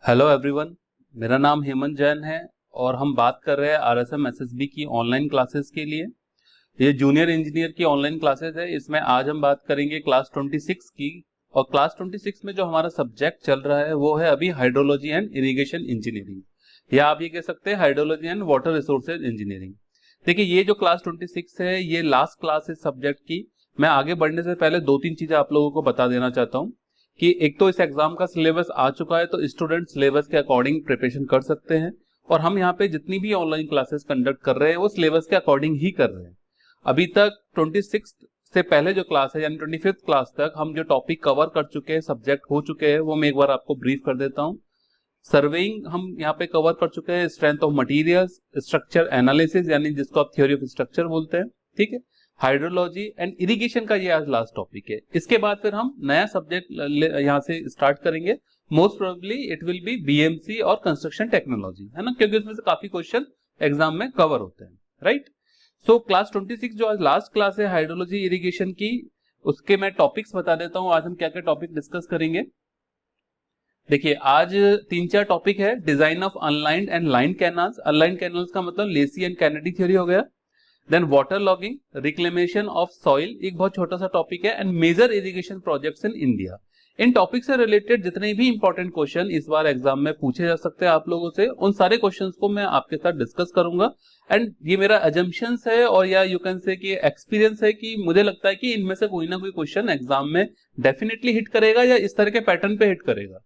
Hello everyone, मेरा नाम हेमंत जैन है और हम बात कर रहे हैं आरएसएम एसएसबी की ऑनलाइन क्लासेस के लिए। ये जूनियर इंजीनियर की ऑनलाइन क्लासेस है। इसमें आज हम बात करेंगे क्लास 26 की। और क्लास 26 में जो हमारा सब्जेक्ट चल रहा है वो है अभी हाइड्रोलॉजी एंड इरिगेशन इंजीनियरिंग, या आप ये कह सकते हैं hydrology and water resources engineering. देखिए, ये जो क्लास 26 है ये लास्ट क्लास है सब्जेक्ट की। मैं आगे बढ़ने से पहले दो तीन चीजें आप लोगों को बता देना चाहता हूँ कि एक तो इस एग्जाम का सिलेबस आ चुका है, तो स्टूडेंट सिलेबस के अकॉर्डिंग प्रिपरेशन कर सकते हैं। और हम यहाँ पे जितनी भी ऑनलाइन क्लासेस कंडक्ट कर रहे हैं वो सिलेबस के अकॉर्डिंग ही कर रहे हैं। अभी तक 26 से पहले जो क्लास है यानी 25th क्लास तक हम जो टॉपिक कवर कर चुके हैं, सब्जेक्ट हो चुके हैं, वो मैं एक बार आपको ब्रीफ कर देता हूँ। सर्वेइंग हम यहाँ पे कवर कर चुके हैं, strength of materials, structure analysis यानी जिसको आप थ्योरी ऑफ स्ट्रक्चर बोलते हैं, ठीक है। हाइड्रोलॉजी एंड इरिगेशन का ये आज लास्ट टॉपिक है। इसके बाद फिर हम नया सब्जेक्ट यहाँ से स्टार्ट करेंगे। Most probably it will be BMC और कंस्ट्रक्शन टेक्नोलॉजी, है ना, क्योंकि उसमें से काफी क्वेश्चन एग्जाम में कवर होते हैं, राइट। सो क्लास 26 जो आज लास्ट क्लास है हाइड्रोलॉजी इरिगेशन की, उसके मैं टॉपिक्स बता देता हूँ आज हम क्या क्या टॉपिक डिस्कस करेंगे। देखिए, आज 3-4 टॉपिक है। Design of unlined and lined canals. Unlined canals का मतलब लेसी एंड कैनेडी थ्योरी हो गया। Then water logging, reclamation of soil, एक बहुत छोटा सा टॉपिक है, and major irrigation projects in India. इन टॉपिक से रिलेटेड जितने भी इंपॉर्टेंट क्वेश्चन इस बार एग्जाम में पूछे जा सकते हैं आप लोगों से, उन सारे क्वेश्चंस को मैं आपके साथ डिस्कस करूंगा। एंड ये मेरा अजम्पशंस है और या यू कैन से कि एक्सपीरियंस है कि मुझे लगता है कि इनमें से कोई ना कोई क्वेश्चन एग्जाम में डेफिनेटली हिट करेगा या इस तरह के पैटर्न पे हिट करेगा।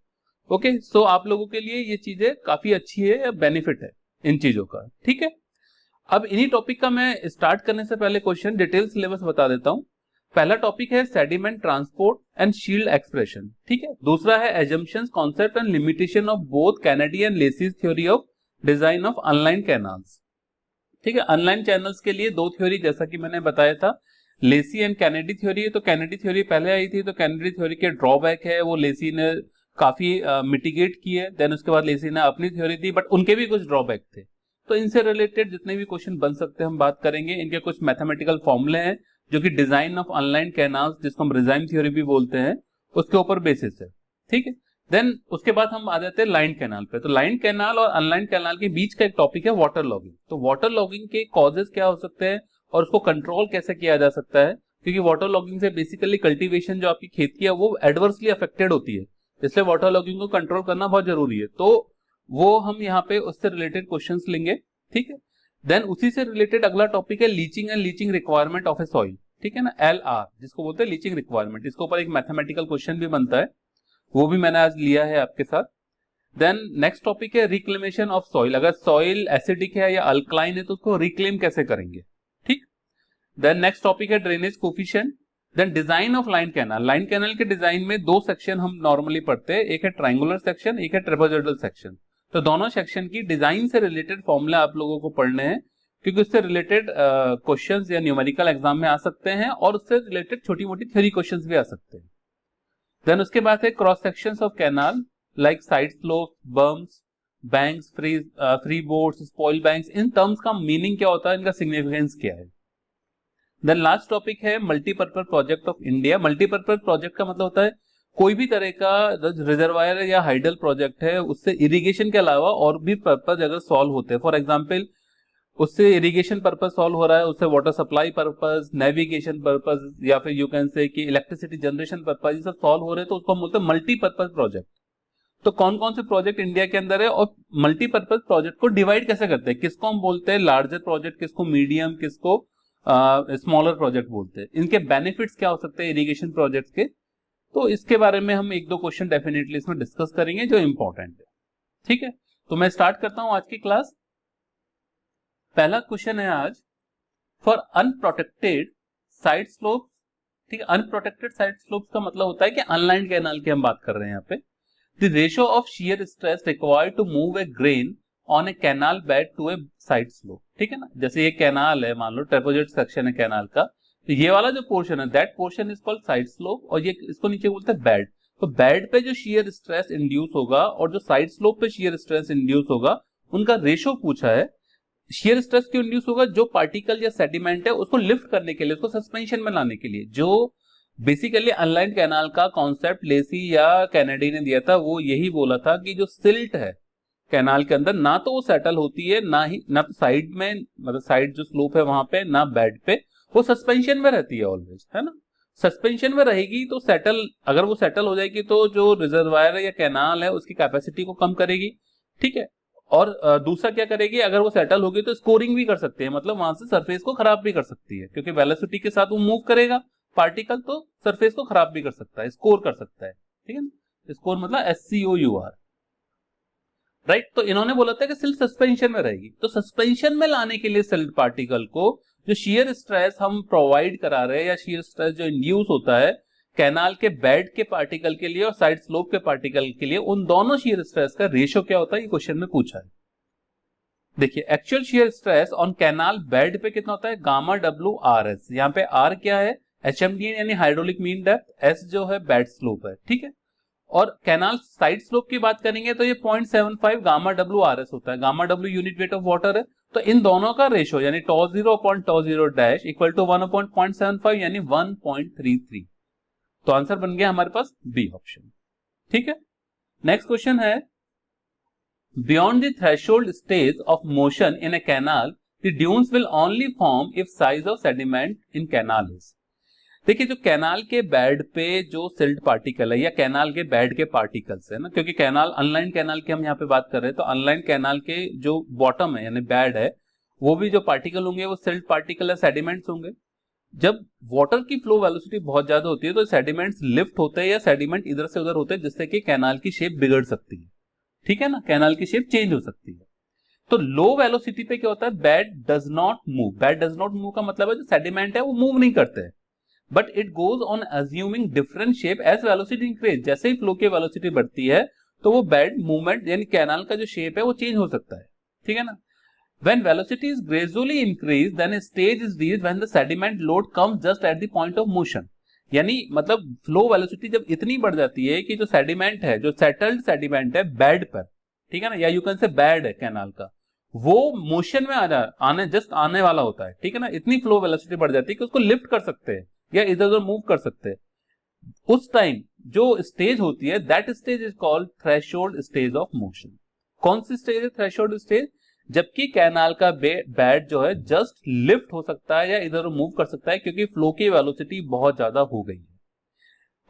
ओके, सो आप लोगों के लिए ये चीजें काफी अच्छी है या बेनिफिट है इन चीजों का, ठीक है। अब इन्हीं टॉपिक का मैं स्टार्ट करने से पहले क्वेश्चन डिटेल सिलेबस बता देता हूं। पहला टॉपिक है sediment transport and Shields expression, ठीक है। दूसरा है assumptions, concept and limitation of both Kennedy and Lacey's theory of design of unlined canals, ठीक है। अनलाइन चैनल्स के लिए दो थ्योरी जैसा कि मैंने बताया था, लेसी एंड कैनेडी थ्योरी है। तो कैनेडी थ्योरी पहले आई थी, तो कैनेडी थ्योरी के ड्रॉबैक है वो लेसी ने काफी मिटिगेट की है। देन उसके बाद लेसी ने अपनी थ्योरी दी, बट उनके भी कुछ ड्रॉबैक थे। तो इनसे रिलेटेड जितने भी क्वेश्चन बन सकते हैं हम बात करेंगे। इनके कुछ मैथमेटिकल फॉर्मूले हैं जो कि डिजाइन ऑफ अनलाइन कैनाल्स, जिसको हम रिजाइन थ्योरी भी बोलते हैं, उसके ऊपर बेसिस है, ठीक है। देन उसके बाद हम आ जाते हैं लाइन कैनाल पे। तो लाइन कैनाल और अनलाइन कैनाल के बीच का एक टॉपिक है वाटर लॉगिंग। तो वाटर लॉगिंग के कॉजेज क्या हो सकते हैं और उसको कंट्रोल कैसे किया जा सकता है, क्योंकि वाटर लॉगिंग से बेसिकली कल्टीवेशन जो आपकी खेती की है वो एडवर्सली अफेक्टेड होती है, इसलिए वाटर लॉगिंग को कंट्रोल करना बहुत जरूरी है। तो वो हम यहाँ पे उससे रिलेटेड क्वेश्चंस लेंगे, ठीक है। देन उसी से रिलेटेड अगला टॉपिक है leaching and leaching requirement of A soil, ठीक है ना, LR जिसको बोलते हैं लीचिंग रिक्वायरमेंट। इसके ऊपर एक मैथमेटिकल क्वेश्चन भी बनता है, वो भी मैंने आज लिया है आपके साथ। देन नेक्स्ट टॉपिक है रिक्लेमेशन ऑफ सॉइल। अगर सॉइल एसिडिक है या अल्कलाइन है तो उसको रिक्लेम कैसे करेंगे, ठीक। देन नेक्स्ट टॉपिक है drainage coefficient. Then design of lined canal. Lined canal के डिजाइन में दो सेक्शन हम नॉर्मली पढ़ते हैं, एक है ट्रायंगुलर सेक्शन, एक है ट्रेपेजोइडल सेक्शन। तो दोनों सेक्शन की डिजाइन से रिलेटेड फॉर्मूले आप लोगों को पढ़ने हैं, क्योंकि उससे रिलेटेड क्वेश्चंस या न्यूमेरिकल एग्जाम में आ सकते हैं और उससे रिलेटेड छोटी मोटी थ्योरी क्वेश्चंस भी आ सकते हैं। देन उसके बाद है cross sections of canal like side slope, berms, banks, free boards, spoil banks. इन टर्म्स का मीनिंग क्या होता है, इनका सिग्निफिकेंस क्या है। देन लास्ट टॉपिक है multipurpose project of India. Multipurpose project का मतलब होता है कोई भी तरह का रिजर्वायर या हाइडल प्रोजेक्ट है, उससे इरिगेशन के अलावा और भी पर्पज अगर सॉल्व होते हैं, फॉर एग्जांपल उससे इरिगेशन पर्पज सॉल्व हो रहा है, उससे water supply purpose, navigation purpose, या फिर यू कैन से कि इलेक्ट्रिसिटी जनरेशन पर्पज, ये सब सॉल्व हो रहे हैं, तो उसको हम बोलते हैं मल्टीपर्पज प्रोजेक्ट। तो कौन कौन से प्रोजेक्ट इंडिया के अंदर है और मल्टीपर्पज प्रोजेक्ट को डिवाइड कैसे करते हैं, किसको हम बोलते हैं लार्जर प्रोजेक्ट, किसको मीडियम, किसको स्मॉलर प्रोजेक्ट बोलते हैं, इनके बेनिफिट्स क्या हो सकते हैं इरिगेशन प्रोजेक्ट्स के। तो इसके बारे में हम एक दो क्वेश्चन डेफिनेटली इसमें डिस्कस करेंगे जो इंपॉर्टेंट है, ठीक है। तो मैं स्टार्ट करता हूं आज की क्लास। पहला क्वेश्चन है आज, फॉर अनप्रोटेक्टेड साइड स्लोप, ठीक है। अनप्रोटेक्टेड साइड स्लोप का मतलब होता है कि अनलाइन कैनाल की हम बात कर रहे हैं यहाँ पे। The ratio of shear stress required to move a grain on a canal bed to a side slope, ठीक है ना। जैसे ये कैनाल है, मान लो ट्रेपेजोइड सेक्शन है कैनाल का, तो ये वाला जो पोर्शन है that portion is called side slope, और ये इसको नीचे बोलते हैं बेड। तो बेड पे जो शियर स्ट्रेस इंड्यूस होगा और जो साइड स्लोप पे शियर स्ट्रेस इंड्यूस होगा, उनका रेशियो पूछा है। शियर स्ट्रेस क्यों इंड्यूस होगा, जो पार्टिकल या सेडिमेंट है उसको लिफ्ट करने के लिए, उसको सस्पेंशन में लाने के लिए, जो बेसिकली अनलाइन कैनाल का कॉन्सेप्ट लेसी या कैनेडी ने दिया था। वो यही बोला था कि जो सिल्ट है कैनाल के अंदर, ना तो वो सेटल होती है, ना तो साइड में, मतलब साइड जो स्लोप है वहां पे, ना बेड पे, वो सस्पेंशन में रहती है ऑलवेज, है ना। सस्पेंशन में रहेगी तो सेटल, अगर वो सेटल हो जाएगी तो जो रिजर्वायर या कैनाल है उसकी कैपेसिटी को कम करेगी, ठीक है। और दूसरा क्या करेगी, अगर वो सेटल होगी तो स्कोरिंग भी कर सकते हैं, मतलब वहां से सरफेस को खराब भी कर सकती है, क्योंकि वेलोसिटी के साथ वो मूव करेगा पार्टिकल, तो सरफेस को खराब भी कर सकता है, स्कोर कर सकता है, ठीक है ना। स्कोर मतलब SCOUR, राइट। तो इन्होंने बोला था कि सिल्ट सस्पेंशन में रहेगी, तो सस्पेंशन में लाने के लिए सिल्ट पार्टिकल को जो शियर स्ट्रेस हम प्रोवाइड करा रहे हैं, या शियर स्ट्रेस जो इंड्यूस होता है कैनाल के बेड के पार्टिकल के लिए और साइड स्लोप के पार्टिकल के लिए, उन दोनों शियर स्ट्रेस का रेशियो क्या होता है, ये क्वेश्चन में पूछा है। देखिए, actual shear stress on canal bed पे कितना होता है, गामा WRS। यहाँ पे R क्या है, HMDN यानी हाइड्रोलिक मीन डेप्थ, S जो है बेड स्लोप है, ठीक है। और कैनाल साइड स्लोप की बात करेंगे तो ये 0.75 गामा WRS होता है। Gamma W unit weight of water है, तो इन दोनों का रेशियो यानी τ0 upon τ0 dash equal to 1 upon 0.75 यानी 1.33। तो आंसर बन गया हमारे पास बी ऑप्शन, ठीक है। नेक्स्ट क्वेश्चन है, beyond the threshold stage of motion in A canal the dunes will only form if size of sediment in canal is. देखिए, जो कैनाल के बेड पे जो सिल्ट पार्टिकल है या कैनाल के बेड के पार्टिकल्स है ना, क्योंकि कैनाल अनलाइन कैनाल की हम यहाँ पे बात कर रहे हैं, तो अनलाइन कैनाल के जो बॉटम है यानी बेड है, वो भी जो पार्टिकल होंगे वो सिल्ट पार्टिकल है, सेडिमेंट्स होंगे। जब वाटर की फ्लो वेलोसिटी बहुत ज्यादा होती है तो सेडिमेंट्स लिफ्ट होते हैं या सेडिमेंट इधर से उधर होते हैं, जिससे कि कैनाल की शेप बिगड़ सकती है, ठीक है ना, कैनाल की शेप चेंज हो सकती है। तो लो वेलोसिटी पे क्या होता है, bed does not move. Bed does not move का मतलब है जो सेडिमेंट है वो मूव नहीं करते हैं, but it goes on assuming different shape as velocity increase. जैसे ही फ्लो की वेलोसिटी बढ़ती है तो वो बेड मूवमेंट यानी कैनाल का जो शेप है वो चेंज हो सकता है, ठीक है ना। When velocity is gradually increased, then a stage is reached when the sediment load comes just at the point of motion। यानी मतलब फ्लो वेलोसिटी जब इतनी बढ़ जाती है कि जो सेडिमेंट है, जो सेटल्ड सेडिमेंट है बेड पर, ठीक है ना, या यू कैन से बेड है कैनाल का, वो मोशन में आने वाला होता है, ठीक है ना। इतनी फ्लो वेलोसिटी बढ़ जाती है कि उसको लिफ्ट कर सकते हैं या इधर उधर मूव कर सकते हैं। उस टाइम जो स्टेज होती है, that stage is called threshold stage of motion. कौन सी स्टेज है थ्रेशोल्ड स्टेज, जबकि कैनाल का बेड जो है जस्ट लिफ्ट हो सकता है या इधर मूव कर सकता है क्योंकि फ्लो की वेलोसिटी बहुत ज्यादा हो गई है।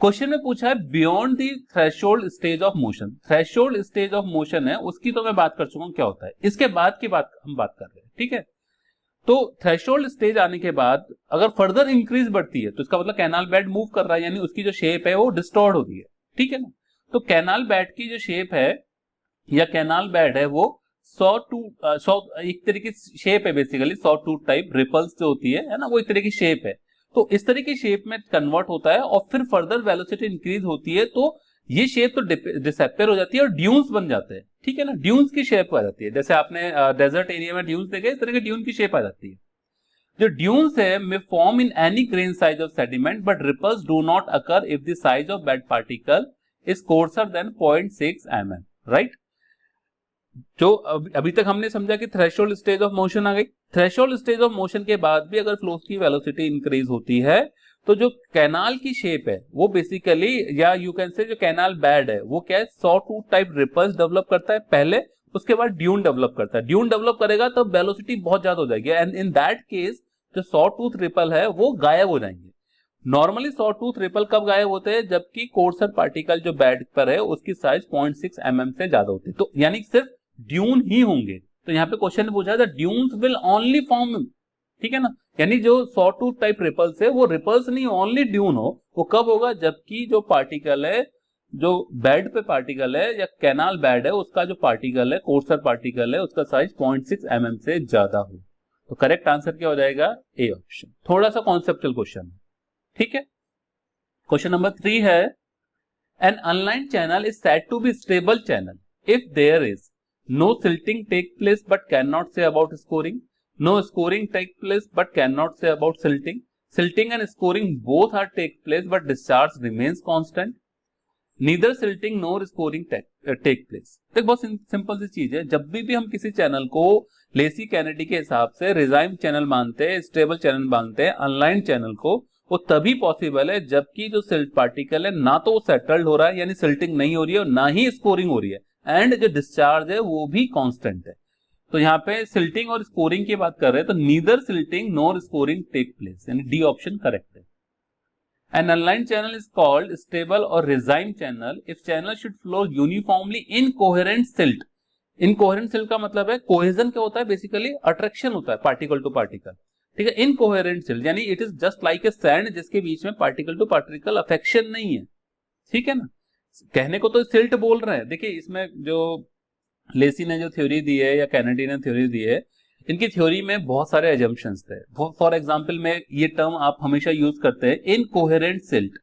क्वेश्चन में पूछा है beyond the threshold stage of motion. Threshold stage of motion है उसकी तो मैं बात कर चुका हूं क्या होता है, इसके बाद की बात हम बात कर रहे हैं, ठीक है। तो थ्रेशोल्ड स्टेज आने के बाद अगर फर्दर इंक्रीज बढ़ती है तो इसका मतलब कैनाल बेड मूव कर रहा है, यानी उसकी जो शेप है वो डिस्टॉर्ट होती है, ठीक है ना। तो कैनाल बेड की जो शेप है या कैनाल बेड है वो एक तरीके की शेप है, basically saw tooth type ripples जो होती है ना, वो एक तरह की शेप है। तो इस तरह की शेप में कन्वर्ट होता है और फिर फर्दर वेलोसिटी इंक्रीज होती है तो ये शेप तो डिसअपियर हो जाती है और ड्यून्स बन जाते हैं, ठीक है ना। ड्यून्स की शेप आ जाती है, जैसे आपने डेजर्ट एरिया में ड्यून्स देखे, इस तरह के ड्यून की शेप आ जाती है। जो ड्यून्स है में form in any grain size of sediment but ripples do not occur if the size of bed particle is coarser than 0.6 mm, right. जो अभी तक हमने समझा कि थ्रेशोल्ड स्टेज ऑफ मोशन आ गई। थ्रेशोल्ड स्टेज ऑफ मोशन के बाद भी अगर फ्लो की वेलोसिटी इंक्रीज होती है तो जो कैनाल की शेप है वो बेसिकली, या यू कैन से जो कैनाल बेड है वो क्या है, saw tooth type ripples develop करता है पहले, उसके बाद ड्यून डेवलप करता है। ड्यून डेवलप करेगा तो वेलोसिटी बहुत ज्यादा हो जाएगी एंड इन दैट केस जो सॉ टूथ रिपल है वो गायब हो जाएंगे। नॉर्मली सॉ टूथ रिपल कब गायब होते हैं, जबकि कोर्सर पार्टिकल जो बेड पर है उसकी साइज 0.6 mm से ज्यादा होती है, तो यानी सिर्फ ड्यून ही होंगे। तो यहाँ पे क्वेश्चन में पूछा था ड्यून्स विल ओनली फॉर्म, ठीक है ना, यानी जो सॉ टूथ टाइप रिपल्स है वो रिपल्स नहीं ओनली ड्यून हो। वो कब होगा, जबकि जो पार्टिकल है, जो बेड पे पार्टिकल है या कैनाल बेड है उसका जो पार्टिकल है, कोर्सर पार्टिकल है, उसका साइज 0.6 mm से ज्यादा हो। तो करेक्ट आंसर क्या हो जाएगा, ए ऑप्शन। थोड़ा सा कॉन्सेप्चुअल क्वेश्चन है, ठीक है। क्वेश्चन नंबर 3 है, an unlined channel is said to be stable channel if there is no silting take place but cannot say about scoring, no scoring take place but cannot say about silting, silting and scoring both are take place but discharge remains constant, neither silting nor scoring take place। देख बहुत simple सी चीज है, जब भी हम किसी channel को Lesi Kennedy के हिसाब से रिजाइम चैनल मानते हैं, स्टेबल चैनल मानते हैं, अनलाइन चैनल को, वो तभी पॉसिबल है जबकि जो सिल्ट पार्टिकल है ना तो वो सेटल्ड हो रहा है यानी सिल्टिंग नहीं हो रही है और ना ही स्कोरिंग हो रही है, एंड जो डिस्चार्ज है वो भी कांस्टेंट है। तो यहाँ पे सिल्टिंग और स्कोरिंग की बात कर रहे हैं, तो neither silting nor scouring take place, यानी डी ऑप्शन करेक्ट है। An unlined channel is called stable or resign channel if channel should flow uniformly in coherent silt। Incoherent silt का मतलब है, कोहेजन क्या होता है, बेसिकली अट्रैक्शन होता है पार्टिकल टू पार्टिकल, ठीक है। इनकोहेरेंट सिल्ट यानी it is just like a sand जिसके बीच में पार्टिकल टू पार्टिकल अफेक्शन नहीं है, ठीक है ना। कहने को तो सिल्ट बोल रहे हैं, देखिए इसमें जो लेसी ने जो थ्योरी दी है या कैनेडी ने थ्योरी दी है, इनकी थ्योरी में बहुत सारे एजम्पशंस थे। फॉर एग्जांपल में ये टर्म आप हमेशा यूज करते हैं, इनकोहेरेंट सिल्ट।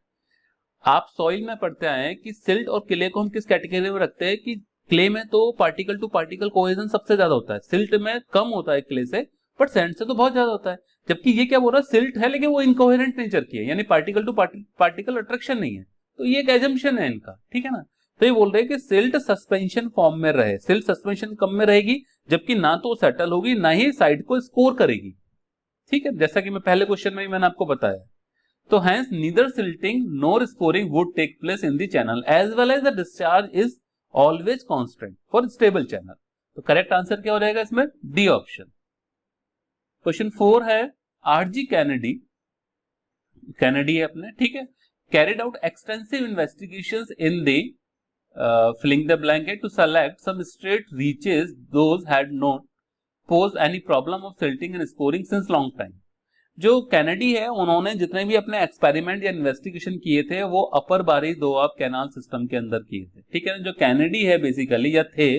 आप सॉइल में पढ़ते आए हैं कि सिल्ट और क्ले को हम किस कैटेगरी में रखते हैं कि क्ले में तो पार्टिकल टू पार्टिकल कोहेजन सबसे ज्यादा होता है, सिल्ट में कम होता है क्ले से, बट सैंड से तो बहुत ज्यादा होता है। जबकि ये क्या बोल रहा है, सिल्ट है लेकिन वो इनकोहेरेंट नेचर की है, यानी पार्टिकल टू पार्टिकल अट्रैक्शन नहीं है। तो ये एक एजम्पशन है इनका, ठीक है ना। तो ये बोल रहे हैं कि सिल्ट सस्पेंशन फॉर्म में रहे, सिल्ट सस्पेंशन कम में रहेगी, जबकि ना तो सेटल होगी ना ही साइड को स्कोर करेगी, ठीक है, जैसा कि मैं पहले क्वेश्चन में ही मैंने आपको बताया। तो hence neither silting nor scouring would take place in the channel as well as the discharge is always constant for stable channel. तो करेक्ट आंसर क्या हो जाएगा इसमें, डी ऑप्शन। क्वेश्चन 4 है, आरजी कैनेडी, कैनेडी है अपने, ठीक है, carried out extensive investigations in the filling the blanket to select some straight reaches those had not posed any problem of silting and scoring since long time। जो Kennedy है उन्होंने जितने भी अपने एक्सपेरिमेंट या इन्वेस्टिगेशन किए थे वो अपर बारी दोआब कैनाल सिस्टम के अंदर किए थे, ठीक है। जो कैनेडी है बेसिकली या थे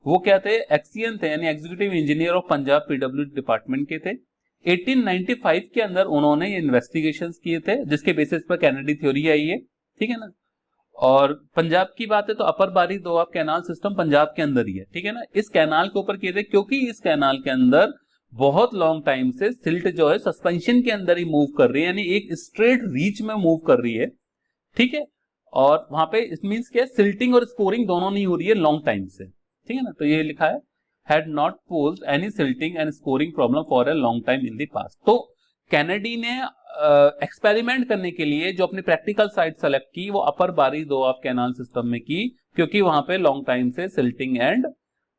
वो क्या थे, एक्सीएन थे, यानी executive engineer of Punjab PWD department के थे। 1895 के अंदर उन्होंने ये इन्वेस्टिगेशंस किए थे जिसके बेसिस पर कैनेडी थ्योरी आई है, ठीक है ना। और पंजाब की बात है तो अपर बारी दोआब कैनाल सिस्टम पंजाब के अंदर ही है, ठीक है ना। इस कैनाल के ऊपर किए थे क्योंकि इस कैनाल के अंदर बहुत लॉन्ग टाइम से सिल्ट जो है सस्पेंशन के अंदर ही मूव कर रही है, यानी एक स्ट्रेट रीच में मूव कर रही है, ठीक है। और वहां पे इट मींस क्या, सिल्टिंग और स्कोरिंग दोनों नहीं हो रही है लॉन्ग टाइम से, ठीक है ना। तो ये लिखा है had not posed any silting and scoring problem for a long time in the past. तो कैनेडी ने एक्सपेरिमेंट करने के लिए जो अपनी प्रैक्टिकल साइट सेलेक्ट की वो अपर बारी दोआब कैनाल सिस्टम में की, क्योंकि वहां पे लॉन्ग टाइम से सिल्टिंग एंड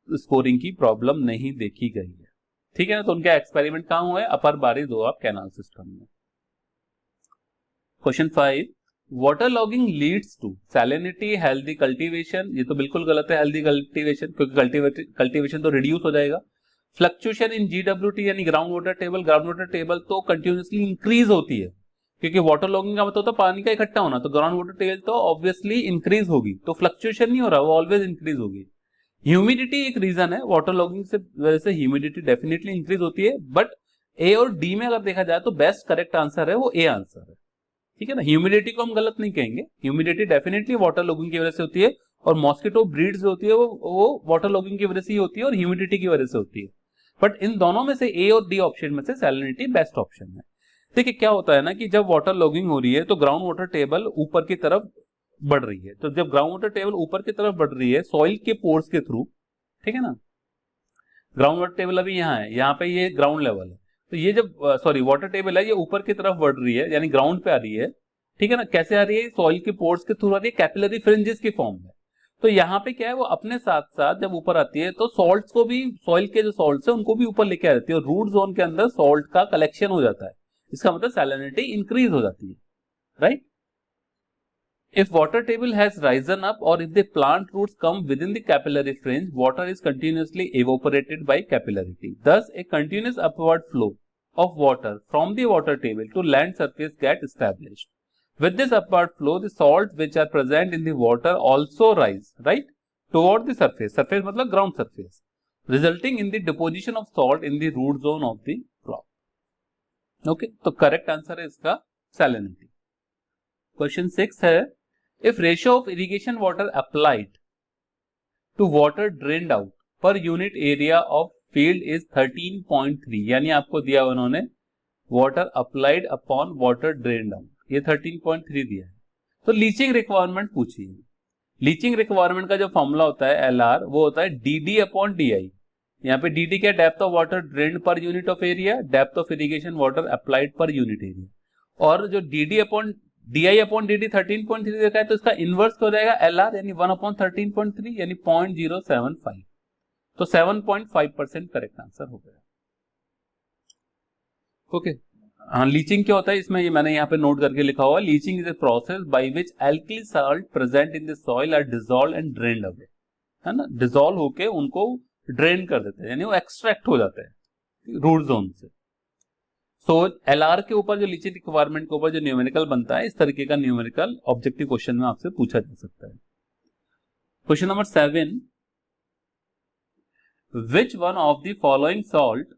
स्कोरिंग की प्रॉब्लम नहीं देखी गई है, ठीक है ना। तो उनका एक्सपेरिमेंट कहां हुआ है, upper Bari Doab canal system में। Question 5, water logging leads to salinity healthy cultivation. ये तो बिल्कुल गलत है, हेल्दी कल्टीवेशन, क्योंकि कल्टीवेशन तो रिड्यूस हो जाएगा। फ्लक्चुएशन इन जीडब्ल्यूटी यानी ग्राउंड वाटर टेबल तो कंटिन्यूसली इंक्रीज होती है, क्योंकि वाटर लॉगिंग का मतलब होता है पानी का इकट्ठा होना, तो ग्राउंड वाटर टेबल तो ऑब्वियसली इंक्रीज होगी, तो फ्लक्चुएशन नहीं हो रहा, वो ऑलवेज इंक्रीज होगी। ह्यूमिडिटी एक रीजन है, वाटर लॉगिंग से वजह से ह्यूमिडिटी डेफिनेटली इंक्रीज होती है, बट ए और डी में अगर देखा जाए तो बेस्ट करेक्ट आंसर है वो ए आंसर है, ठीक है ना। ह्यूमिडिटी को हम गलत नहीं कहेंगे, ह्यूमिडिटी डेफिनेटली वाटर लॉगिंग की वजह से होती है, और मॉस्किटो ब्रीड्स होती है वो वाटर लॉगिंग की वजह से ही होती है और ह्यूमिडिटी की वजह से होती है। बट इन दोनों में से ए और डी ऑप्शन में से सैलिनिटी बेस्ट ऑप्शन है। देखिए क्या होता है ना कि जब वाटर लॉगिंग हो रही है तो ग्राउंड वाटर टेबल ऊपर की तरफ बढ़ रही है, तो जब ग्राउंड वाटर टेबल ऊपर की तरफ बढ़ रही है सॉइल के पोर्स के थ्रू, ठीक है ना, ग्राउंड वाटर टेबल अभी यहाँ है, यहाँ पे ये ग्राउंड लेवल है, तो ये जब वाटर टेबल है ये ऊपर की तरफ बढ़ रही है यानी ग्राउंड पे आ रही है, ठीक है ना। कैसे आ रही है, सॉइल के पोर्स के थ्रू आ रही है, कैपिलरी फ्रिंजेस की फॉर्म में। तो यहाँ पे क्या है, वो अपने साथ साथ जब ऊपर आती है तो सॉल्ट्स को भी, सॉइल के जो सॉल्ट्स है उनको भी ऊपर लेके आ जाती है, और रूट जोन के अंदर सॉल्ट का कलेक्शन हो जाता है, इसका मतलब सैलिनिटी इंक्रीज हो जाती है, right. If water table has risen up or if the plant roots come within the capillary fringe, water is continuously evaporated by capillarity. Thus, a continuous upward flow of water from the water table to land surface get established. With this upward flow, the salts which are present in the water also rise, right, toward the surface. Surface मतलब ground surface, resulting in the deposition of salt in the root zone of the crop. Okay, तो correct answer है इसका salinity. Question 6 है, if ratio of irrigation water applied to water drained out per unit area of field is 13.3, यानी आपको दिया उन्होंने water applied upon water drained out, ये 13.3 दिया है। तो लीचिंग रिक्वायरमेंट पूछी है, लीचिंग रिक्वायरमेंट का जो फॉर्मूला होता है LR वो होता है DD अपॉन DI। यहाँ पे DD क्या, depth of water drained per unit of area, depth of irrigation water applied per unit area, और जो DI अपॉन DD 13.3 देखा है तो इसका इनवर्स हो जाएगा LR यानी 1/13.3 यानी 0.075, तो 7.5% करेक्ट आंसर हो गया। ओके हाँ, लीचिंग क्या होता है इसमें, ये मैंने यहाँ पे नोट करके लिखा हुआ, leaching is a process by which alkali salt present in the soil are dissolved and drained away, है ना, डिसॉल्व होके उनको ड्रेन कर देते हैं यानी वो एक्सट्रैक्ट हो जाते हैं रूट जोन से। सो LR के ऊपर जो लीचिंग रिक्वायरमेंट के ऊपर जो न्यूमेरिकल बनता है, इस तरीके का न्यूमेरिकल ऑब्जेक्टिव क्वेश्चन में आपसे पूछा जा सकता है। Question number 7, which one of the following salt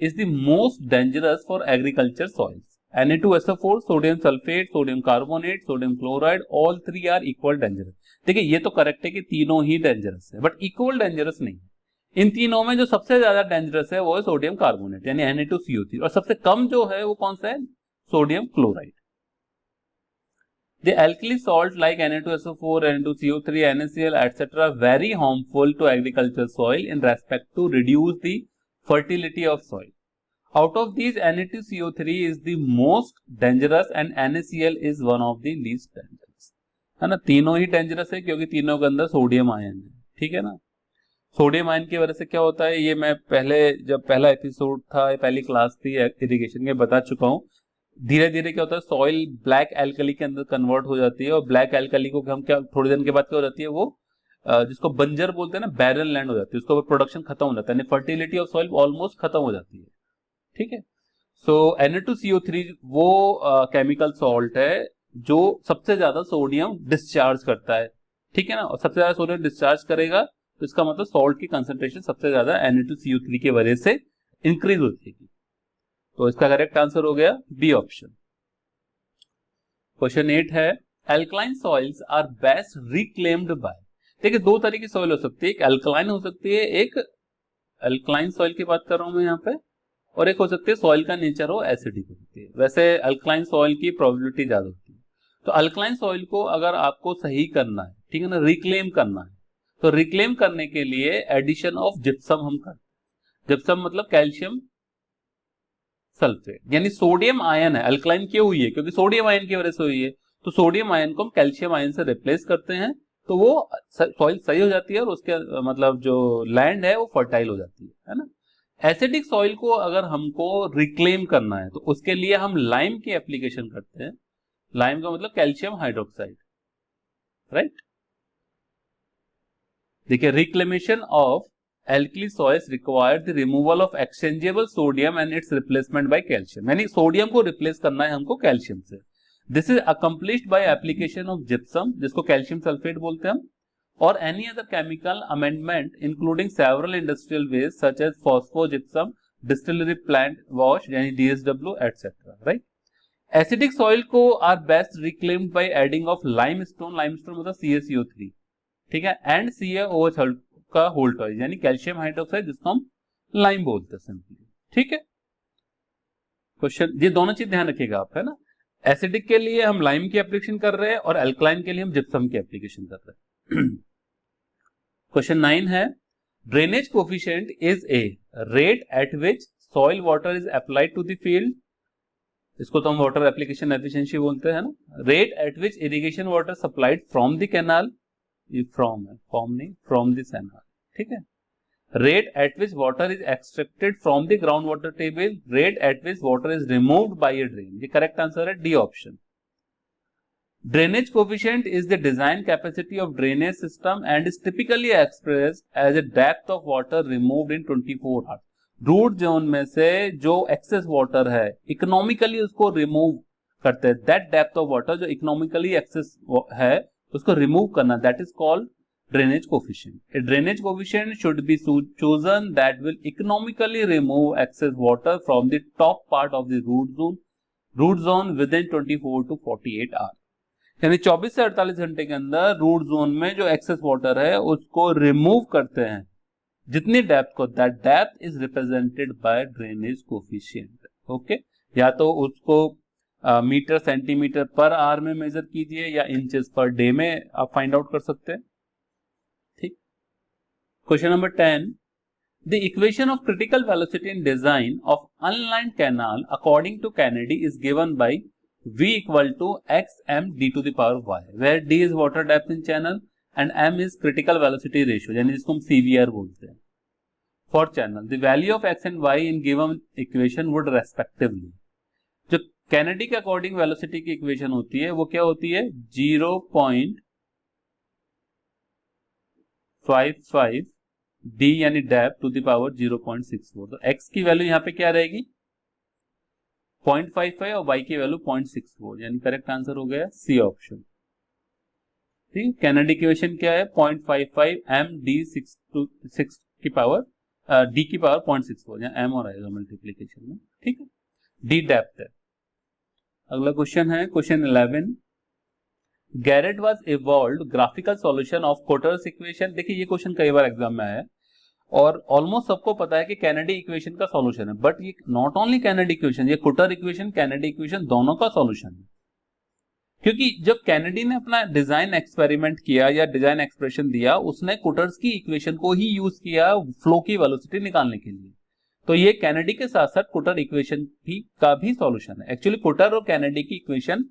is the most dangerous for agriculture soils? Na2SO4, sodium sulfate, sodium carbonate, sodium chloride, all three are equal dangerous। देखिए ये तो करेक्ट है कि तीनों ही डेंजरस है, बट इक्वल डेंजरस नहीं है। इन तीनों में जो सबसे ज्यादा डेंजरस है वो है सोडियम कार्बोनेट यानी Na2CO3, और सबसे कम जो है वो कौन सा है, sodium chloride. The alkali salt like Na2SO4, Na2CO3, NaCl, etc. very harmful to agricultural soil in respect to reduce the fertility of soil. Out of these, Na2CO3 is the most dangerous and NaCl is one of the least dangerous, है ना। तीनों ही dangerous है क्योंकि तीनों के अंदर sodium ion है, ठीक है ना। सोडियम आयन की वजह से क्या होता है, ये मैं पहले जब पहला एपिसोड था, पहली क्लास थी इरिगेशन के, बता चुका हूँ। धीरे धीरे क्या होता है, सॉइल ब्लैक एल्कली के अंदर कन्वर्ट हो जाती है, और ब्लैक एल्कली को हम क्या थोड़ी दिन के बाद क्या हो जाती है, वो जिसको बंजर बोलते हैं ना, बैरन लैंड हो जाती है, उसका प्रोडक्शन खत्म हो जाता है, फर्टिलिटी ऑफ सॉइल ऑलमोस्ट खत्म हो जाती है, ठीक है। सो Na2CO3 वो केमिकल सॉल्ट है जो सबसे ज्यादा सोडियम डिस्चार्ज करता है, ठीक है ना, और सबसे ज्यादा सोडियम डिस्चार्ज करेगा तो इसका मतलब सॉल्ट की कंसेंट्रेशन सबसे ज्यादा Na2CO3 की वजह से इंक्रीज हो जाएगी। तो इसका करेक्ट आंसर हो गया बी ऑप्शन। क्वेश्चन 8 है, alkaline soils are best reclaimed by. देखिए दो तरह की सॉइल हो सकती है, एक अल्कलाइन हो सकती है, एक अल्कलाइन सॉइल की बात कर रहा हूं मैं यहाँ पे, और एक हो सकती है सॉइल का नेचर हो एसिडिक हो सकती है। वैसे अल्कलाइन सॉइल की प्रोबेबिलिटी ज्यादा होती है। तो अल्कलाइन सॉइल को अगर आपको सही करना है, ठीक है ना, रिक्लेम करना है, तो रिक्लेम करने के लिए एडिशन ऑफ जिप्सम हम करते हैं। जिप्सम मतलब कैल्शियम सल्फेट, यानी सोडियम आयन है, अल्कलाइन क्यों हुई है, क्योंकि सोडियम आयन की वजह से हुई है, तो सोडियम आयन को हम कैल्शियम आयन से रिप्लेस करते हैं, तो वो सॉइल सही हो जाती है और उसके मतलब जो लैंड है वो फर्टाइल हो जाती है ना। एसिडिक सॉइल को अगर हमको रिक्लेम करना है तो उसके लिए हम लाइम की एप्लीकेशन करते हैं। लाइम का मतलब कैल्शियम हाइड्रोक्साइड, राइट। देखिए reclamation of alkali soils require the removal of exchangeable sodium and its replacement by calcium, यानी सोडियम को रिप्लेस करना है हमको कैल्शियम से। This is accomplished by application of gypsum, जिसको कैल्शियम सल्फेट बोलते हैं हम, और any other chemical amendment including several industrial waste such as phosphogypsum, distillery plant wash यानी DSW etcetera, right. Acidic soil को are best reclaimed by adding of limestone, limestone मतलब CaCO3, ठीक है, एंड CaOH का होल्टॉइज यानी कैल्शियम हाइड्रोक्साइड, जिसको हम lime बोलते हैं सिंपली, ठीक है। क्वेश्चन ये दोनों चीज ध्यान रखिएगा आप, है ना। एसिडिक के लिए हम लाइम की एप्लीकेशन कर रहे हैं और अल्कलाइन के लिए हम जिप्सम की एप्लीकेशन कर रहे हैं। क्वेश्चन 9 है, drainage coefficient is a rate at which soil water is applied to the field, इसको तो हम वाटर एप्लीकेशन एफिशिएंसी बोलते हैं ना। Rate at which irrigation water supplied from the canal, ये फ्रॉम है, फॉर्म नहीं, फ्रॉम द कैनाल, ठीक है। Rate at which water is extracted from the ground water table, rate at which water is removed by a drain, ये correct answer है D option. Drainage coefficient is the design capacity of drainage system and is typically expressed as a depth of water removed in 24 hours. Root zone में से जो excess water है economically उसको remove करते हैं, that depth of water जो economically excess है उसको रिमूव करना, that is called drainage coefficient. A drainage coefficient should be chosen that will economically remove excess water from the top part of the root zone within 24 to 48 hours, यानी 24 से 48 घंटे के अंदर root zone में जो excess water है उसको remove करते हैं, जितनी डेप्थ को, that depth is represented by drainage coefficient, okay. या तो उसको मीटर सेंटीमीटर पर आवर में मेजर कीजिए या इंचेस पर डे में आप फाइंड आउट कर सकते हैं, ठीक। Question number 10, the equation of critical velocity in design of unlined canal according to Kennedy is given by V equal to x m D to the power y, where D is water depth in channel and M is critical velocity ratio, यानी जिसको हम CVR बोलते हैं for channel. The value of x and y in given equation would respectively, जो Kennedy के according velocity की equation होती है वो क्या होती है, 0.55 D यानी डेप्थ टू द पावर 0.64। तो x की वैल्यू यहाँ पे क्या रहेगी 0.55 और y की वैल्यू 0.64, यानी करेक्ट आंसर हो गया सी ऑप्शन। ठीक, कैनेडी इक्वेशन क्या है 0.55 m d 6 की पावर d की पावर 0.64, यहाँ m और आएगा मल्टीप्लीकेशन में। ठीक है, d डेप्थ है। अगला क्वेश्चन है question 11, Garrett was evolved graphical solution of Kutter's equation. देखिए ये क्वेश्चन कई बार एग्जाम में आया है और ऑलमोस्ट सबको पता है कि कैनेडी इक्वेशन का सॉल्यूशन है, बट ये नॉट ओनली कैनेडी इक्वेशन, ये कोटर इक्वेशन कैनेडी इक्वेशन दोनों का सॉल्यूशन है। क्योंकि जब कैनेडी ने अपना डिजाइन एक्सपेरिमेंट किया या डिजाइन एक्सप्रेशन दिया, उसने कोटर्स की इक्वेशन को ही यूज किया फ्लो की वेलोसिटी निकालने के लिए। तो ये कैनेडी के साथ साथ कोटर इक्वेशन का भी सॉल्यूशन है। एक्चुअली कोटर और कैनेडी की इक्वेशन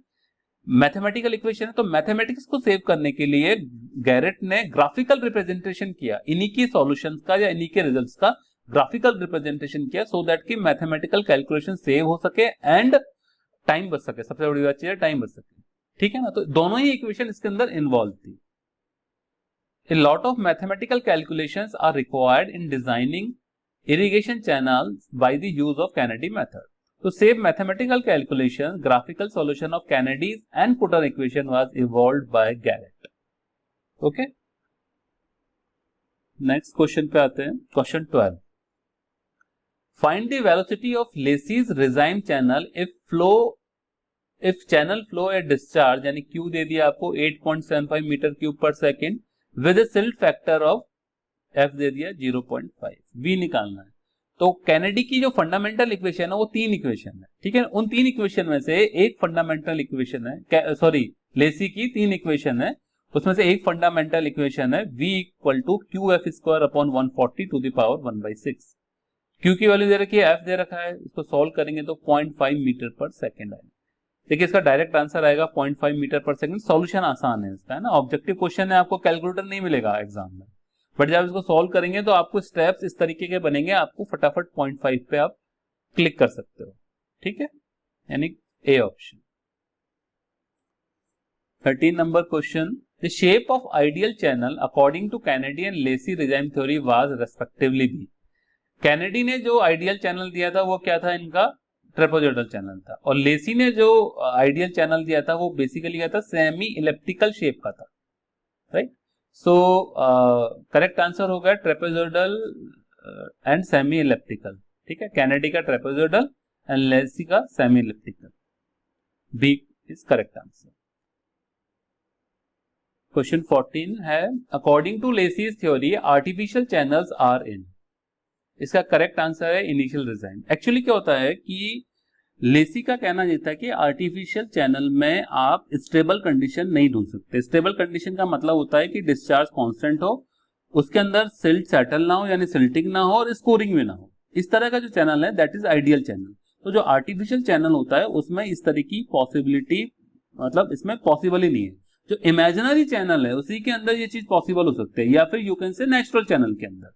मैथमेटिकल इक्वेशन है, तो मैथमेटिक्स को सेव करने के लिए गैरेट ने ग्राफिकल रिप्रेजेंटेशन किया इन्हीं की सॉल्यूशंस का या इन्हीं के रिजल्ट्स का ग्राफिकल रिप्रेजेंटेशन किया, सो दैट कि मैथमेटिकल कैलकुलेशन सेव हो सके एंड टाइम बच सके। सबसे बड़ी बात है टाइम बच सके। ठीक है ना, तो दोनों ही इक्वेशन इसके अंदर इन्वॉल्व थी। A lot of mathematical calculations are required in designing irrigation channels by the use of Kennedy method. To save mathematical calculations, graphical solution of Kennedy's and Cotter equation was evolved by Garrett. Okay. Next question पे आते हैं, question 12. Find the velocity of Lacy's Rhesyme channel if channel flow at discharge, यानी Q दे दिया आपको 8.75 metre cube पर second with silt factor of F दे दिया 0.5, V निकालना है। तो कैनेडी की जो फंडामेंटल इक्वेशन है वो तीन इक्वेशन है। ठीक है, उन तीन इक्वेशन में से एक फंडामेंटल इक्वेशन है, सॉरी लेसी की तीन इक्वेशन है, उसमें से एक फंडामेंटल इक्वेशन है V equal to Q f square upon 140 to the power 1/6। Q की वैल्यू दे रखी है, F दे रखा है, इसको सॉल्व करेंगे तो 0.5 मीटर पर सेकेंड आएगा। देखिए इसका डायरेक्ट आंसर आएगा 0.5 मीटर पर सेकंड। सॉल्यूशन आसान है इसका, है ना, ऑब्जेक्टिव क्वेश्चन है, आपको कैलकुलेटर नहीं मिलेगा एग्जाम में, बट जब इसको सॉल्व करेंगे तो आपको स्टेप्स इस तरीके के बनेंगे, आपको फटाफट 0.5 पे आप क्लिक कर सकते हो। ठीक है, यानी ए ऑप्शन। 13 नंबर question, the shape of ideal channel according to Kennedy and Lacey regime theory was respectively B. Kennedy ने जो आइडियल चैनल दिया था वो क्या था, इनका ट्रेपेजोइडल चैनल था, और लेसी ने जो आइडियल चैनल दिया था वो बेसिकली क्या था, सेमी इलिप्टिकल शेप का था। राइट, सो करेक्ट आंसर होगा ट्रेपेजोइडल एंड सेमी इलिप्टिकल। ठीक है, कैनेडी का ट्रेपेजोइडल एंड लेसी का semi elliptical, B is correct answer. Question 14 है, according to Lacey's theory artificial channels are in. इसका करेक्ट आंसर है इनिशियल रिजाइम। एक्चुअली क्या होता है कि लेसी का कहना ये था कि आर्टिफिशियल चैनल में आप स्टेबल कंडीशन नहीं ढूंढ सकते। स्टेबल कंडीशन का मतलब होता है कि डिस्चार्ज कांस्टेंट हो, उसके अंदर सिल्ट सेटल ना हो यानी सिल्टिंग ना हो और स्कोरिंग भी ना हो। इस तरह का जो चैनल है दैट इज आइडियल चैनल। तो जो आर्टिफिशियल चैनल होता है उसमें इस तरह की पॉसिबिलिटी, मतलब इसमें पॉसिबल ही नहीं है। जो इमेजिनरी चैनल है उसी के अंदर ये चीज पॉसिबल हो सकती है, या फिर you can say natural channel के अंदर।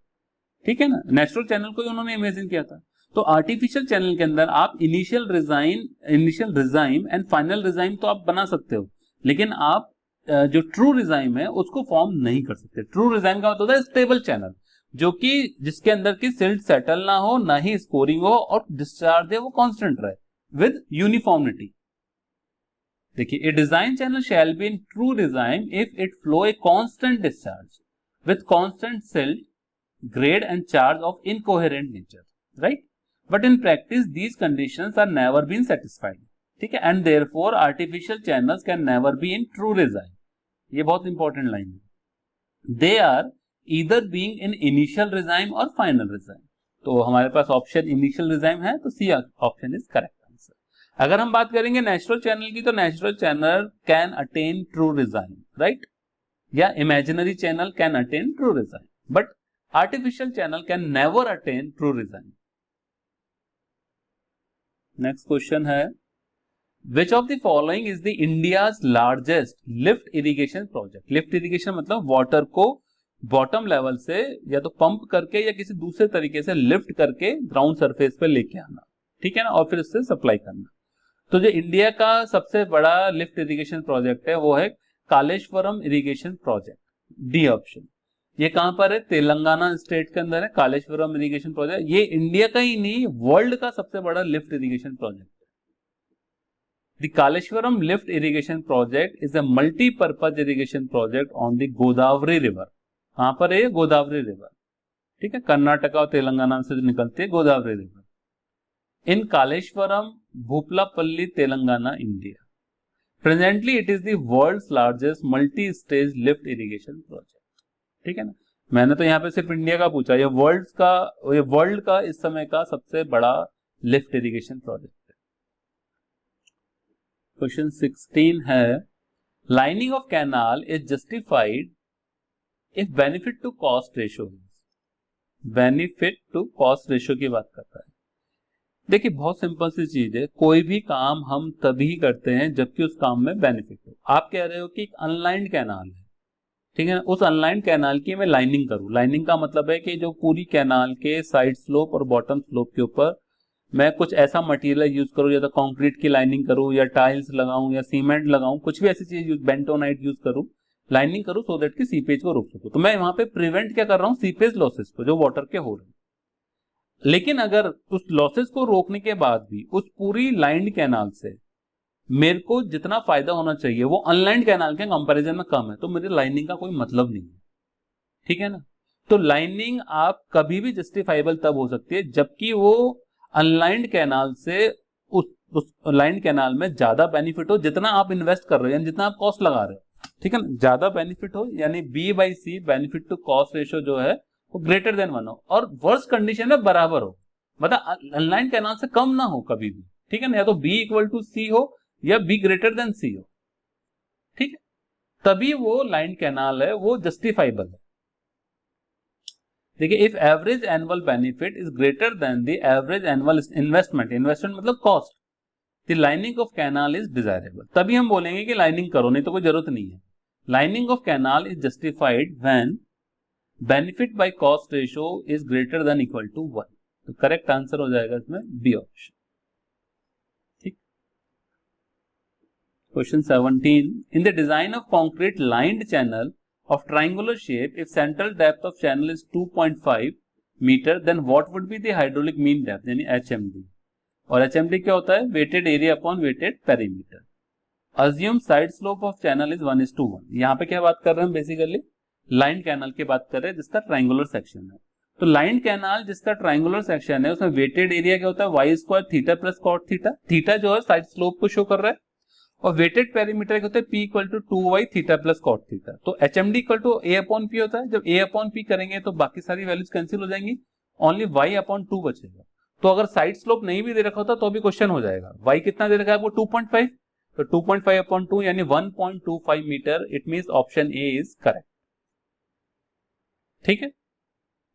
ठीक है ना, नेचुरल चैनल को उन्होंने इमेजिन किया था। तो आर्टिफिशियल चैनल के अंदर आप initial regime and final regime तो आप बना सकते हो, लेकिन आप जो ट्रू रिजाइम है उसको फॉर्म नहीं कर सकते। ट्रू रिजाइम का मतलब होता है स्टेबल चैनल, जो कि जिसके अंदर की सिल्ट सेटल ना हो, ना ही स्कोरिंग हो, और डिस्चार्ज है वो कांस्टेंट रहे विद यूनिफॉर्मिटी। देखिए, a design channel shall be in true regime if it flow a constant discharge with constant silt, grade and charge of incoherent nature, right? But in practice these conditions are never been satisfied. ठीक है, and therefore artificial channels can never be in true resign. ये बहुत important line है। They are either being in initial resign or final resign. तो हमारे पास option initial regime है, तो C option is correct answer. अगर हम बात करेंगे नेचुरल चैनल की, तो natural channel can attain true regime, right, या imaginary channel can attain true regime, right artificial channel can never attain true resign. Next question है, which of the following is the India's largest lift irrigation project. Lift irrigation मतलब water को bottom level से या तो pump करके या किसी दूसरे तरीके से लिफ्ट करके ग्राउंड सरफेस पे लेके आना, ठीक है ना, और फिर उससे सप्लाई करना। तो जो इंडिया का सबसे बड़ा लिफ्ट इरिगेशन प्रोजेक्ट है वो है Kaleshwaram irrigation project, D option. ये कहां पर है? तेलंगाना स्टेट के अंदर है कालेश्वरम इरिगेशन प्रोजेक्ट। ये इंडिया का ही नहीं, वर्ल्ड का सबसे बड़ा लिफ्ट इरिगेशन प्रोजेक्ट है। The Kaleshwaram lift irrigation project is a multipurpose irrigation project on the Godavari river. कहां पर है? गोदावरी रिवर, ठीक है, कर्नाटका और तेलंगाना से निकलती है Godavari river. In Kaleshwaram, Bhupalpally, Telangana, India. Presently it is the world's largest multi stage lift irrigation project, ठीक है ना। मैंने तो यहाँ पे सिर्फ इंडिया का पूछा, ये वर्ल्ड का इस समय का सबसे बड़ा लिफ्ट इरिगेशन प्रोजेक्ट है। क्वेश्चन 16 है, lining of canal is justified if benefit to cost ratio. Benefit to cost ratio की बात करता है। देखिए बहुत सिंपल सी चीज है, कोई भी काम हम तभी करते हैं जबकि उस काम में बेनिफिट हो। आप कह रहे हो कि एक अनलाइंड कैनाल है, ठीक है ना, उस अनलाइंड कैनाल की मैं लाइनिंग करूं। लाइनिंग का मतलब है कि जो पूरी कैनाल के साइड स्लोप और बॉटम स्लोप के ऊपर मैं कुछ ऐसा मटेरियल यूज करूं, या तो कंक्रीट की लाइनिंग करूं, या टाइल्स लगाऊं, या सीमेंट लगाऊं, कुछ भी ऐसी चीज यूज, बेंटोनाइट यूज करूं, लाइनिंग करूं, सो दैट कि सीपेज को रोक सकूं। तो मैं वहां पे प्रिवेंट क्या कर रहा हूं? सीपेज लॉसेस को, जो वाटर के हो रहे हैं। लेकिन अगर उस लॉसेस को रोकने के बाद भी उस पूरी लाइंड कैनाल से मेरे को जितना फायदा होना चाहिए वो अनलाइंड कैनाल के कंपैरिजन में कम है, तो मेरी लाइनिंग का कोई मतलब नहीं है, ठीक है ना। तो लाइनिंग आप कभी भी जस्टिफाइबल तब हो सकती है जबकि वो अनलाइंड कैनाल से उस लाइंड कैनाल में ज्यादा बेनिफिट हो, जितना आप इन्वेस्ट कर रहे हो, जितना आप कॉस्ट लगा रहे हो, ठीक है ना, ज्यादा बेनिफिट हो, यानी B/C benefit to cost ratio जो है वो ग्रेटर देन 1 हो, और वर्स्ट कंडीशन में बराबर हो, मतलब अनलाइंड कैनाल से कम ना हो कभी भी, ठीक है ना, या तो B = C हो या B greater than C हो, ठीक है, तभी वो लाइन कैनाल है वो जस्टिफाइबल है। देखिए, if average annual benefit is greater than the average annual investment, investment मतलब cost, the lining of canal is desirable. तभी हम बोलेंगे कि लाइनिंग करो, नहीं तो कोई जरूरत नहीं है। Lining of canal is justified when benefit by cost ratio is greater than equal to 1। तो करेक्ट आंसर हो जाएगा इसमें बी ऑप्शन, ठीक। Question 17, in the design of concrete lined channel of triangular shape, if central depth of channel is 2.5 meter, then what would be the hydraulic mean depth, यानी HMD। और HMD क्या होता है? weighted area upon weighted perimeter। assume side slope of channel is 1:1। यहाँ पे क्या बात कर रहे हैं? बेसिकली लाइन कैनाल की बात कर रहे हैं जिसका ट्राइंगुलर सेक्शन है। तो लाइन कैनाल जिसका ट्राइंगुलर सेक्शन है उसमें वेटेड एरिया क्या होता है? y² theta plus cot theta. Theta जो है साइड स्लोप को शो कर रहा है, और वेटेड पेरीमीटर क्या होता है? P = 2y theta plus cot theta. तो HMD = A/P होता है। जब A/P करेंगे तो बाकी सारी वैल्यूज कैंसिल हो जाएंगी, ओनली y/2 बचेगा। तो अगर साइड स्लोप नहीं भी दे रखा होता तो भी क्वेश्चन हो जाएगा। y कितना दे रखा है आपको? 2.5, तो 2.5/2 यानी 1.25 metre. It means option A is correct, ठीक है।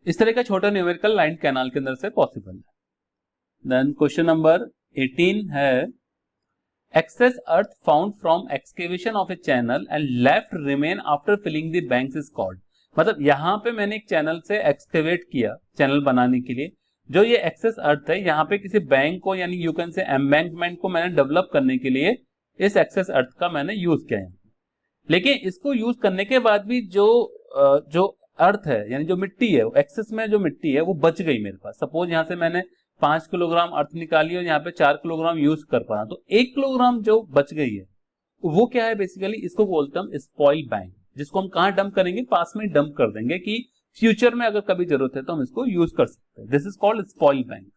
इस तरह का छोटा न्यूमेरिकल लाइन कैनाल के अंदर से पॉसिबल है। देन क्वेश्चन नंबर 18 है, excess earth found from excavation of a channel and left remain after filling the banks is called। मतलब यहां पे मैंने एक चैनल से एक्सकेवेट किया चैनल बनाने के लिए, जो ये एक्सेस अर्थ है यहाँ पे किसी बैंक को, यानी यू कैन से एम्बैंकमेंट को मैंने डेवलप करने के लिए इस एक्सेस अर्थ का मैंने यूज किया है। लेकिन इसको यूज करने के बाद भी जो अर्थ है, यानी जो मिट्टी है, एक्सेस में जो मिट्टी है वो बच गई मेरे पास। सपोज यहाँ से मैंने 5 किलोग्राम अर्थ निकाली और यहाँ पे 4 किलोग्राम यूज कर पा रहा, तो 1 किलोग्राम जो बच गई है वो क्या है? बेसिकली इसको बोलते हैं स्पॉइल बैंक, जिसको हम कहाँ डंप करेंगे? पास में डंप कर देंगे कि फ्यूचर में अगर कभी जरूरत है तो हम इसको यूज कर सकते हैं। This is called spoil bank.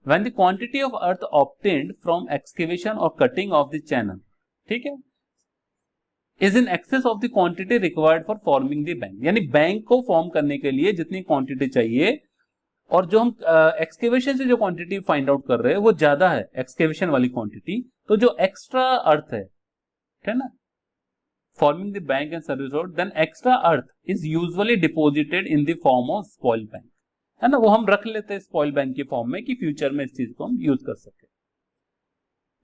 When the quantity of earth obtained from excavation और कटिंग ऑफ द चैनल, ठीक है, is in excess of the quantity required for forming the bank, यानी बैंक को फॉर्म करने के लिए जितनी क्वांटिटी चाहिए और जो हम एक्सकेवेशन से जो क्वांटिटी फाइंड आउट कर रहे हैं वो ज्यादा है एक्सकेवेशन वाली क्वांटिटी। तो जो एक्स्ट्रा अर्थ है, ठीक है ना, forming the bank and service road, then extra earth is usually deposited in the form of spoil bank, है ना, वो हम रख लेते हैं स्पॉइल बैंक की फॉर्म में कि फ्यूचर में इस चीज को हम यूज कर सके।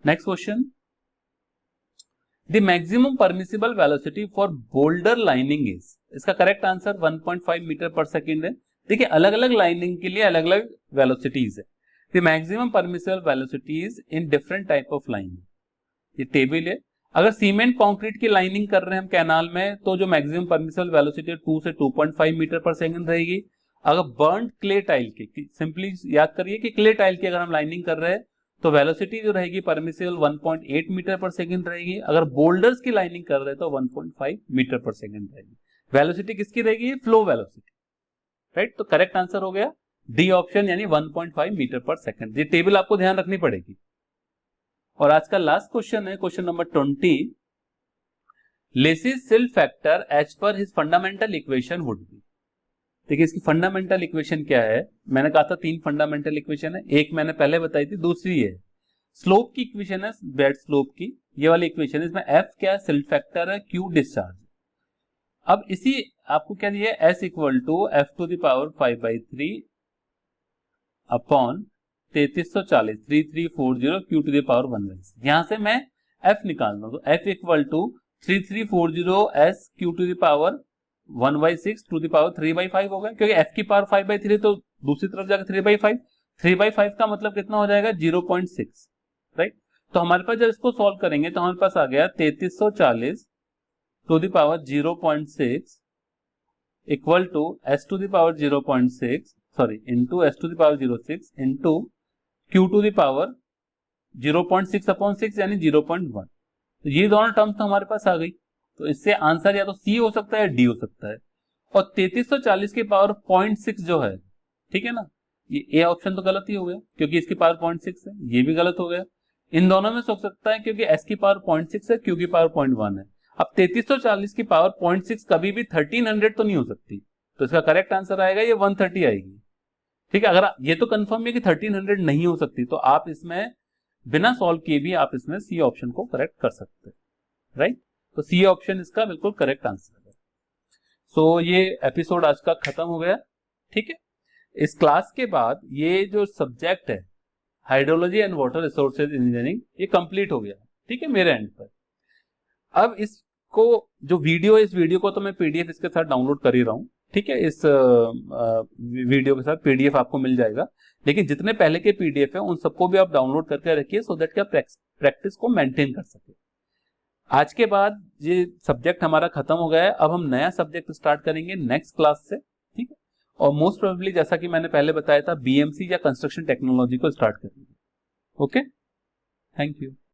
Next question, the maximum permissible velocity for boulder lining is, इसका करेक्ट आंसर 1.5 मीटर पर सेकेंड है। देखिए अलग अलग लाइनिंग के लिए अलग अलग वेलोसिटीज है। The maximum permissible velocities in different type of lining, ये टेबल है। अगर सीमेंट कंक्रीट की लाइनिंग कर रहे हैं हम कैनाल में, तो जो मैक्सिमम परमिसिबल वेलोसिटी 2 से 2.5 मीटर पर सेकंड रहेगी। अगर बर्न्ड क्ले टाइल की, सिंपली याद करिए कि क्ले टाइल की अगर हम लाइनिंग कर रहे हैं तो वेलोसिटी जो रहेगी परमिसिबल 1.8 मीटर पर सेकंड रहेगी। अगर बोल्डर्स की लाइनिंग कर रहे हैं तो 1.5 मीटर पर सेकंड रहेगी। वेलोसिटी किसकी रहेगी? Flow velocity, right. तो करेक्ट आंसर हो गया डी ऑप्शन, यानी 1.5 मीटर पर सेकंड। ये टेबल आपको ध्यान रखनी पड़ेगी। और आज का लास्ट क्वेश्चन है question number 20, Lacey's silt factor as per his fundamental equation would be. देखिए इसकी फंडामेंटल इक्वेशन क्या है, मैंने कहा था 3 फंडामेंटल इक्वेशन है, एक मैंने पहले बताई थी, दूसरी है स्लोप की इक्वेशन है, बेड स्लोप की, ये वाली इक्वेशन है। इसमें एफ क्या है? सिल फैक्टर है, क्यू डिस्चार्ज। अब इसी आपको क्या दिया है? S equal to f to the power 5/3 upon 3340 3340 Q to the power 1/6। यहां से मैं एफ निकाल रहा हूं, तो f equal to 3340 S Q to the power 1/6 to the power 3/5 होगा, क्योंकि f की पावर 5/3 तो दूसरी तरफ जाकर 3/5, 3/5 का मतलब कितना हो जाएगा? 0.6, राइट। तो हमारे पास जब इसको सॉल्व करेंगे तो हमारे पास आ गया 3340 to the power 0.6 equal to s to the power 0.6 sorry into s to the power 0.6 into q to the power 0.6 upon 6 यानी 0.1। तो ये दोनों टर्म्स तो हमारे पास आ गई। तो इससे आंसर या तो सी हो सकता है या डी हो सकता है। और 3340 की पावर 0.6 जो है, ठीक है ना, ये ए ऑप्शन तो गलत ही हो गया क्योंकि इसकी पावर 0.6 है, ये भी गलत हो गया। इन दोनों में हो सकता है क्योंकि एस की पावर 0.6 है, क्यू की पावर 0.1 है। अब 3340 की पावर 0.6 कभी भी 1300 तो नहीं हो सकती, तो इसका करेक्ट आंसर आएगा ये 130 आएगी, ठीक है। अगर ये तो कंफर्म है कि 1300 नहीं हो सकती, तो आप इसमें बिना सॉल्व किए भी आप इसमें सी ऑप्शन को करेक्ट कर सकते हैं, राइट। तो सी ऑप्शन इसका बिल्कुल करेक्ट आंसर है। सो ये एपिसोड आज का खत्म हो गया, ठीक है। इस क्लास के बाद ये जो सब्जेक्ट है hydrology and water resources engineering, ये कंप्लीट हो गया, ठीक है, मेरे एंड पर। अब इसको जो वीडियो, इस वीडियो को तो मैं पीडीएफ इसके साथ डाउनलोड कर ही रहा हूं, ठीक है। इस वीडियो के साथ पीडीएफ आपको मिल जाएगा, लेकिन जितने पहले के पीडीएफ है उन सबको भी आप डाउनलोड करके रखिए, सो दैट कि आप प्रैक्टिस को मेंटेन कर सके। आज के बाद ये सब्जेक्ट हमारा खत्म हो गया है, अब हम नया सब्जेक्ट स्टार्ट करेंगे नेक्स्ट क्लास से, ठीक है। और मोस्ट प्रोबेबली जैसा कि मैंने पहले बताया था बीएमसी या कंस्ट्रक्शन टेक्नोलॉजी को स्टार्ट करेंगे। Okay, thank you.